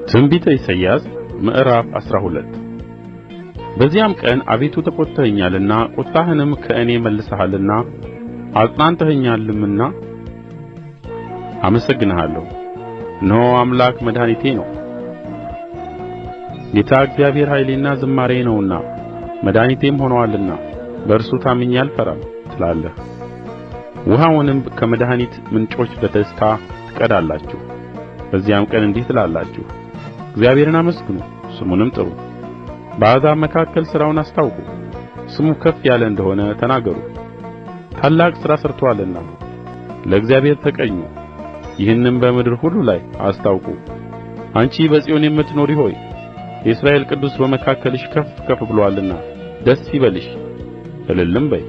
ትንቢተ ኢሳይያስ ምዕራፍ 12 በዚያም ቀን አቤቱ ተቈጥተኸኛልና ቍጣህንም ከእኔ መልሰሃልና አጽናንተኸኛልምና አመሰግንሃለሁ። እነሆ አምላክ መድኃኒቴ ነው፣ ጌታ እግዚአብሔር ኃይሌና ዝማሬዬ ነውና መድኃኒቴም ሆኖአልና በእርሱ ታምኜ አልፈራም ትላለህ። ውኃውንም ከመድኃኒት ምንጮች በደስታ ትቀዳላችሁ። በዚያም ቀን እንዲህ ትላላችሁ፣ እግዚአብሔርን አመስግኑ ስሙንም ጥሩ። በአሕዛብ መካከል ሥራውን አስታውቁ፣ ስሙ ከፍ ያለ እንደሆነ ተናገሩ። ታላቅ ሥራ ሠርቶአልና ለእግዚአብሔር ተቀኙ፣ ይህንም በምድር ሁሉ ላይ አስታውቁ። አንቺ በጽዮን የምትኖሪ ሆይ የእስራኤል ቅዱስ በመካከልሽ ከፍ ከፍ ብሎአልና ደስ ይበልሽ፣ እልልም በይ።